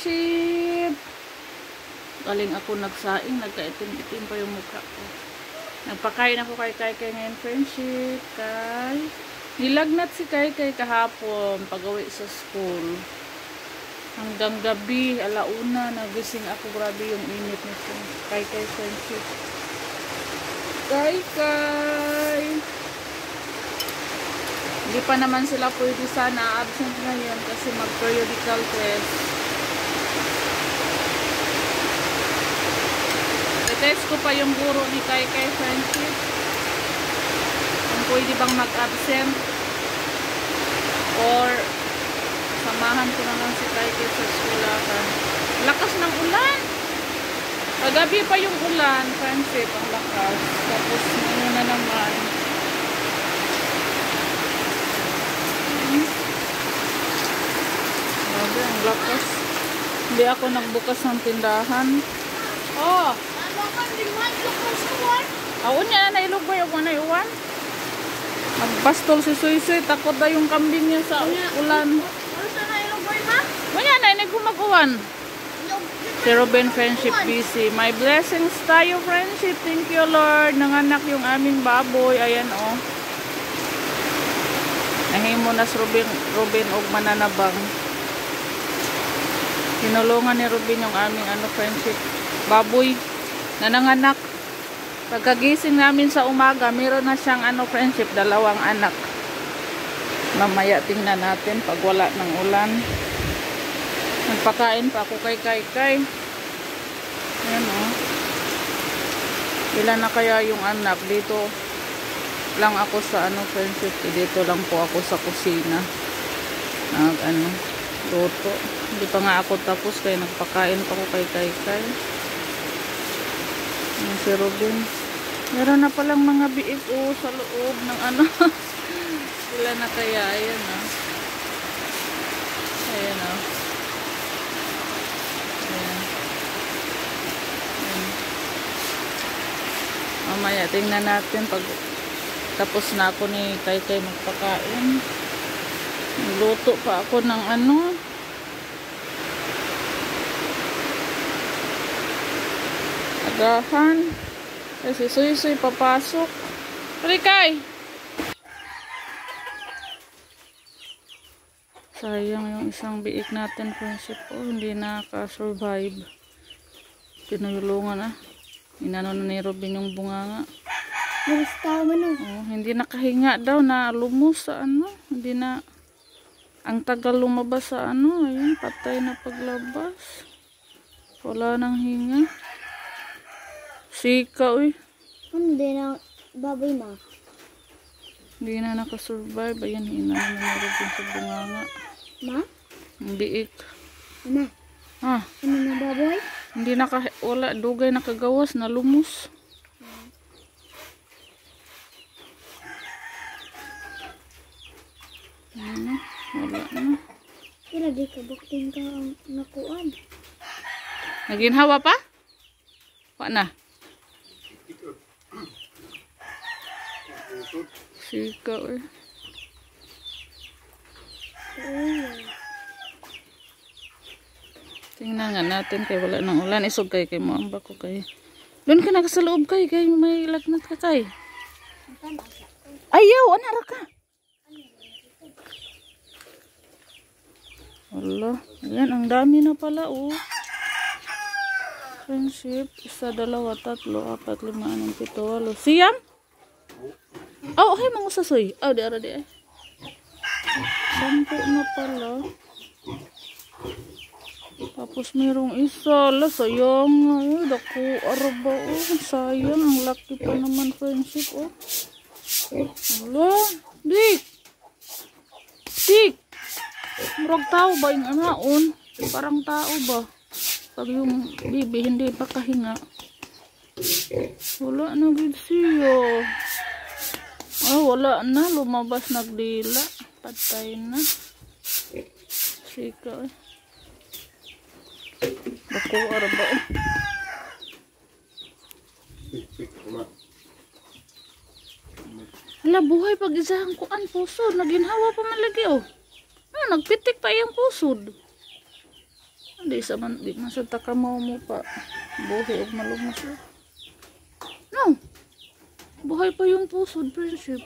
friendship. Galing ako nagsaing, nagkaitim-itim pa yung mukha ko. Nagpakain ako kay Kai ngayon, friendship. Nilagnat si Kai kahapon pag-uwi sa school. Hanggang gabi, alauna, nagising ako. Grabe yung init nito. Kai friendship. Kai. Hindi pa naman sila pwede sana absent ngayon kasi mag-periodical test. I-test ko pa yung guro ni Kai friendship. Kung pwede bang mag-absent or samahan ko na lang si Kai sa skulakan. Lakas ng ulan. Kagabi pa yung ulan, friendship, ang lakas. Tapos ngayon na naman. Grabe, ang lakas. Hindi ako nagbukas ng tindahan. Oh! Aun niya na ilugay ako na iwan. Magpastol si Suy-Suy. Takot na yung kambing niya sa ulan. Manya na, hindi ko mag-uwan. Si Robin friendship busy. My blessings tayo friendship. Thank you Lord. Nanganak yung aming baboy. Ayan oh. Nahimo na si Robin og mananabang. Tinulungan ni Robin yung aming friendship baboy na nanganak. Pagkagising namin sa umaga, meron na siyang friendship, 2 anak. Mamaya tingnan natin pag wala ng ulan. Nagpakain pa ako kay Kai. Ayan oh. Ilan na kaya yung anak? Dito lang ako sa friendship. Dito lang po ako sa kusina. Luto. Hindi pa nga ako tapos kaya nagpakain pa ako kay Kai. Si Robin. Meron na palang mga biik sa loob ng Sila na kaya. Ayan oh. Ayan oh. Mamaya tingnan natin pag tapos na ako ni Kai magpakain. Luto pa ako ng agahan. Kasi Suy-Suy papasok. Hali Kai! Sayang yung isang biik natin friendship. Hindi naka-survive. Pinulungan na. Inano na ni Robin yung bunganga. Hindi nakahinga daw na lumos sa Hindi na ang tagal lumabas sa ayun, patay na paglabas. Wala nang hinga. Sika Hindi na baboy na. Hindi na nakasurvive. Ayan, hinano na ni Robin sa bunganga. Ma? Ang biik. Ma? Ano na baboy? Hindi wala, dugay nakagawas na lumos. Wala na. Kira di kabuktin ka ang nakuan. Naginhawa pa? Wa na. Sika Tingnan nga natin kay wala nang ulan. Isog kay moamba ko kay. Doon ka na sa loob kay may lagnat ka kay. Ayaw, ra ka. Wala. Ayan, ang dami na pala Friendship. 1, 2, 3, 4, 5, 6, 7, 8. Siyam? Okay, mga sasoy. Di ara di 10 na pala. Tapos merong isa. Sayang. Dako araba. Sayang. Ang laki pa naman friendship. Wala. Dik. Murag tao ba yung anaon? Parang tao ba? Pag yung bibi hindi pa kahinga. Wala na gid siya. Wala na. Lumabas nagdila. Patay na. Sika Bako araba Hala, buhay pag isahang kuan pusod. Naginhawa pa man lagi nagpitik pa yung pusod. Di man sa takamaw mo pa. Buhi o malumos. No! Buhay pa yung pusod, friendship.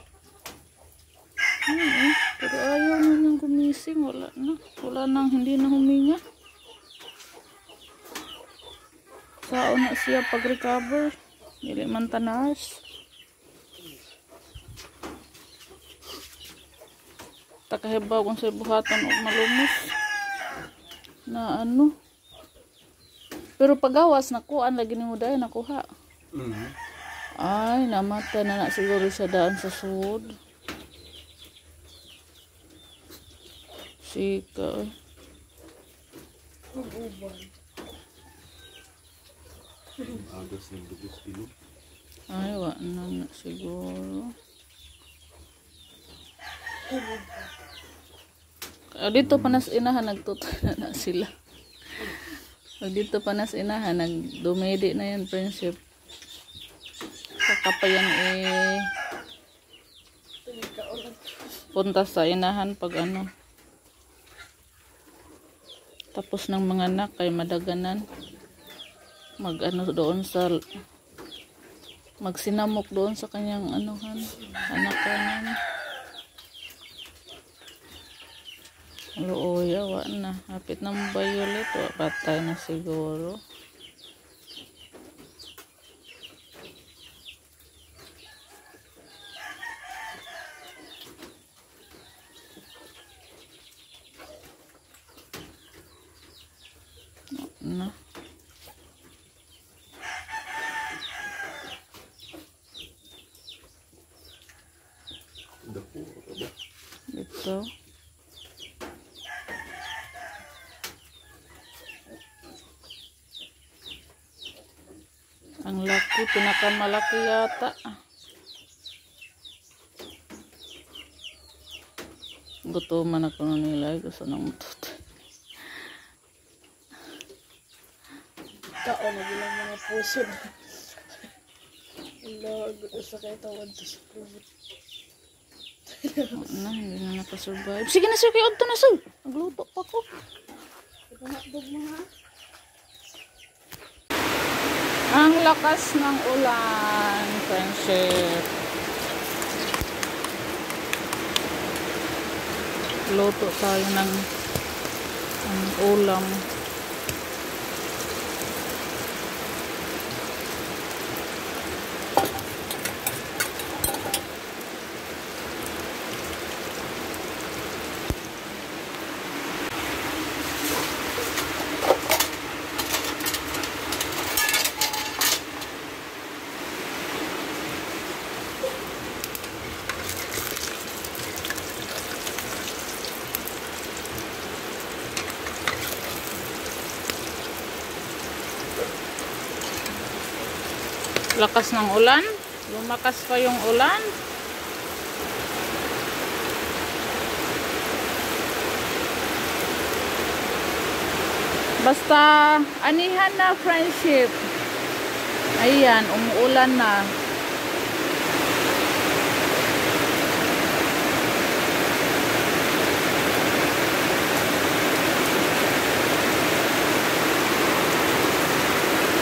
Pero ayaw na niyang gumising. Wala na. Wala nang hindi na huminga. Sao na siya pag-recover. Dili man tanas. Takahibaw kung sa buhatan o malumos. Na ano. Pero pagawas nakuan lagi ni mo dahil nakuha. Ay, namatay na siguro siya daan sa sud. Sika. Agas ng dugos ilo. Ay, wala na siguro. Dito panas inahan nagtutunan na sila. Dito panas inahan nagdumedi na yan, friendship. Kakapayan punta sa inahan pag ano. Tapos ng mga anak kay madaganan. Mag ano doon sa magsinamok doon sa kanyang anuhan, anak-anak. Luoy, awa na. Hapit ng violet. Patay na siguro. Na. Ito. Ang laki, pinakamalaki yata. Gutuman ako na nila. Gusto nang matut. Kao na bilang mga puso na. Sa kaya tawad to sa pulot. Hindi na nakasurvive. Sige na sir, kayo adto na sir. Nagluto pa ko. Ipangakbog mo ha. Ang lakas ng ulan, friendship. Luto tayo ng ulam. Lakas ng ulan. Lumakas pa yung ulan. Basta anihan na, friendship. Ayan, umuulan na.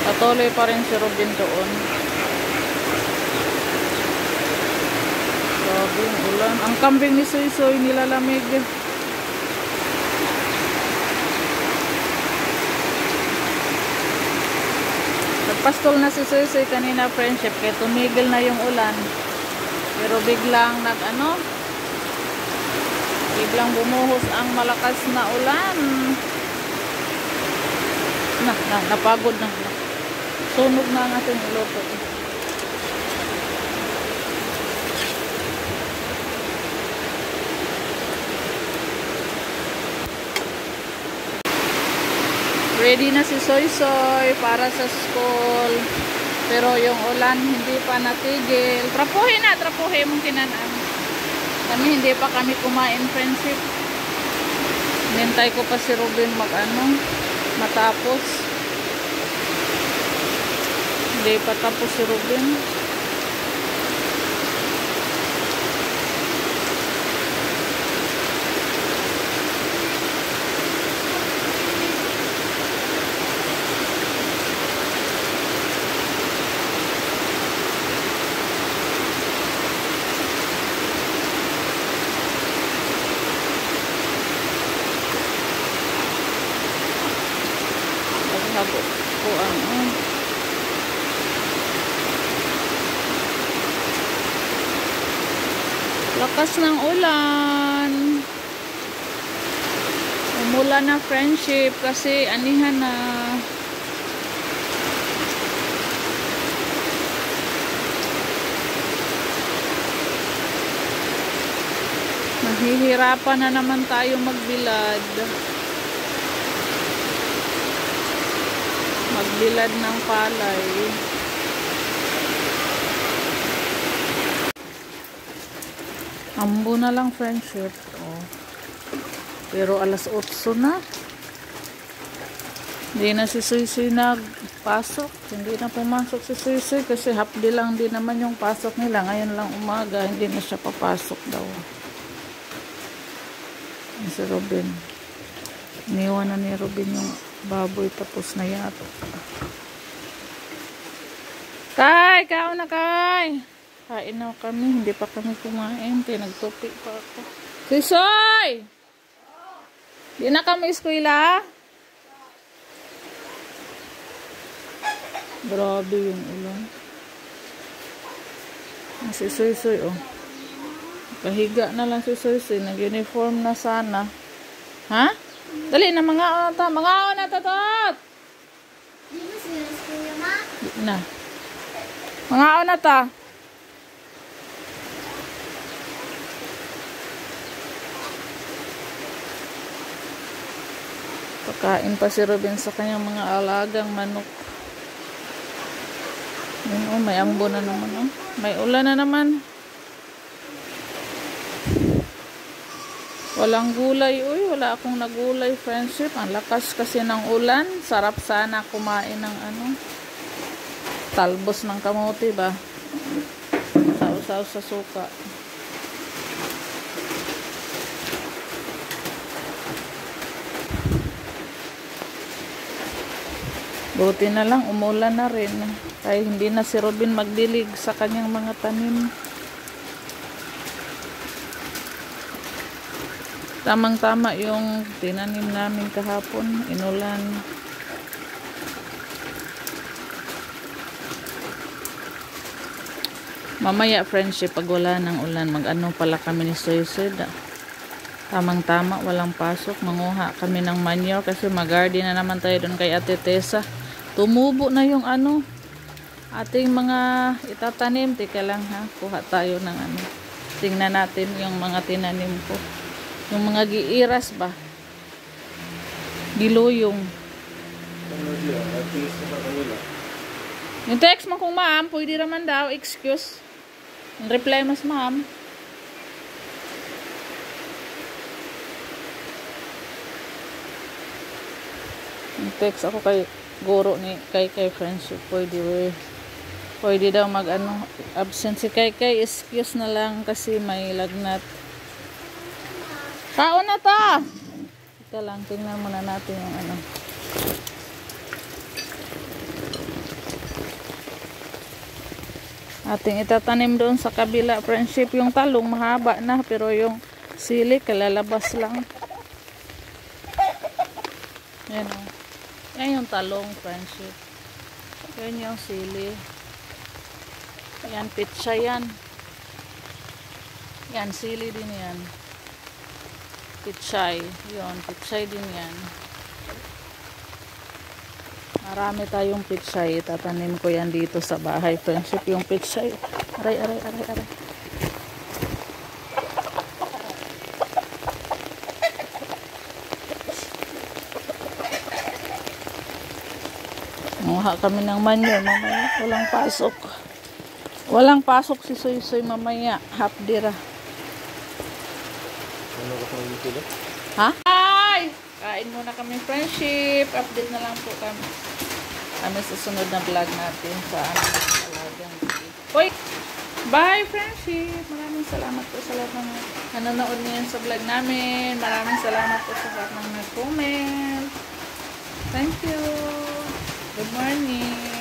Patuloy pa rin si Robin doon. Grabe yung ulan. Ang kambing ni Soy Soy nilalamig. Nagpastol na si Soy Soy kanina, friendship, kaya tumigil na yung ulan. Pero biglang biglang bumuhos ang malakas na ulan. Napagod na. Sunog na ang ating iloto. Ready na si Soy Soy para sa school. Pero yung ulan hindi pa natigil. Trapuhin mong kinanan. Kami hindi pa kami kumain, friendship. Nintay ko pa si Robin matapos. Hindi pa tapos si Robin. Lakas ng ulan. Umulan na friendship kasi anihan na. Mahihirapan na naman tayo magbilad. Magbilad ng palay. Ambo na lang friendship. Oh. Pero alas 8 na. Hindi na si Suy nagpasok. Hindi na pumasok si Suy kasi half day lang din naman yung pasok nila. Ngayon lang umaga, hindi na siya papasok daw. Si Robin. Iniwan na ni Robin yung baboy tapos na yato. Kay! Kaon na kay! Kain na kami. Hindi pa kami kumain. Pinagtupi pa ako. Sisoy! Di na kami eskwela? Grabe yung ulan. Si Soy oh. Kahiga na lang si Soy. Nag-uniform na sana. Ha? Dali na mga ta. Mga na tatot! Di ba sila eskwela, ma? Di na. Mga na ta. Pagkain pa si Robin sa kanyang mga alagang manok. Yun, oh, may ambo na naman. Oh. May ulan na naman. Walang gulay. Uy, wala akong nagulay, friendship. Ang lakas kasi ng ulan. Sarap sana kumain ng talbos ng kamote ba? Sausaw sa suka. Buti na lang, umulan na rin. Kaya hindi na si Robin magdilig sa kanyang mga tanim. Tamang-tama yung tinanim namin kahapon. Inulan. Mamaya, friendship, pag wala ng ulan, mag-ano pala kami ni Soy. Tamang-tama, walang pasok. Manguha kami ng manure kasi mag-garden na naman tayo doon kay Ate Tessa. Tumubo na yung ating mga itatanim. Teka lang ha, kuha tayo ng tingnan natin yung mga tinanim ko. Yung mga giiras ba? Giluyong. Yung text mo kung ma'am, pwede naman daw, excuse. Yung reply mas ma'am. Yung text ako kay guro ni kay friendship, pwede daw mag absent si kay excuse na lang kasi may lagnat. Kaon na ta. Ika lang, tingnan muna natin yung ating itatanim doon sa kabila, friendship. Yung talong mahaba na pero yung sili kalalabas lang. Yan o. Yan yung talong, friendship. Yan yung sili. Yan, pitsa yan. Yan, sili din yan. Pitsay. Yun, pitsay din yan. Marami tayong pitsay. Tatanim ko yan dito sa bahay, friendship. Yung pitsay. Aray. Manguha kami ng manure mamaya. Walang pasok si Soy mamaya. Half dira. Ha? Hi! Kain muna kami, friendship. Update na lang po kami sa sunod na vlog natin sa alagang bibig. Hoy! Bye, friendship! Maraming salamat po sa lahat ng nanonood niyo sa vlog namin. Maraming salamat po sa lahat ng nag-comment. Thank you! Good morning!